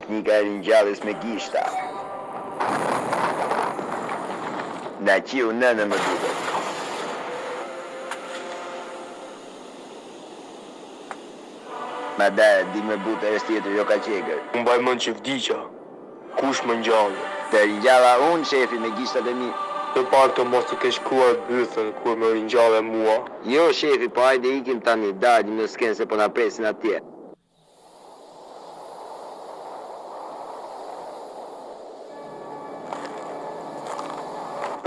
Teknika e ringjalljes me gishta. Na qiu nënë më duket. Ma da, di me buta e tjetër jo ka qeker. Unë mbaj mend që vdiqa. Kush më ngjallë? Të ringjalla unë, shefi, me gishtat e mi. Të pak të mos të ke shkruar bythën kur më ringjallë mua. Jo, shefi, po hajde ikim tani, dalim në skenë se po na presin atje.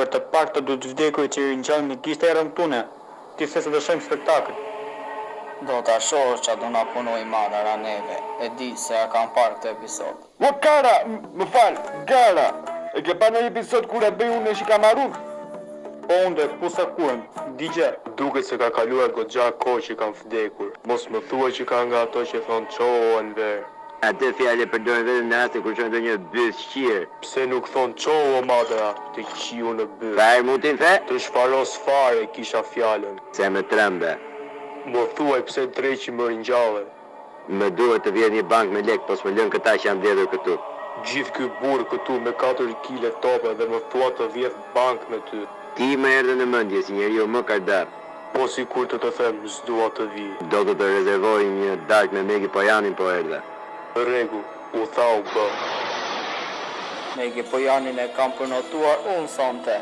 Për të pak të du të vdekur që i ringjallë me gishta e rëmtune. Ti se të shojmë spektakl. Do t'a shohë që do na punoj madhara neve. E di se a kam parë këtë episod. O Gara, më fal, Gara. E ke pa në episod kur e bëj unë e shikamarun? Po unde, ku sa kuem, digje. Duket se ka kaluar goxha kohë që kam vdekur. Mos më thuaj që ka nga ato që thonë qohën verë. Atë fjallë e përdorin vetëm në raste kur çon ndonjë byth shqirë. Pse nuk thonë qohë o madhera, të qiu në byth. Fare mutin fe? Të shfaros fare kisha fjallën. Se me trembe. Më thuaj pse dreqi më ringjallë. Më duhet të vjen një bank me lek, po s'më lën këta që janë vjedhur këtu. Gjithë ky burr këtu me 4 kg tope dhe më thua të vjedh bank me ty. Ti më erdhe në mendje si njeriu më kardar. Po si kur të them, s'dua të vi. Do të rezervoj një darkë me Megi Pojanin po erdhe. Rregull, u thau bë. Megi Pojanin e kam përnotuar unë sonte.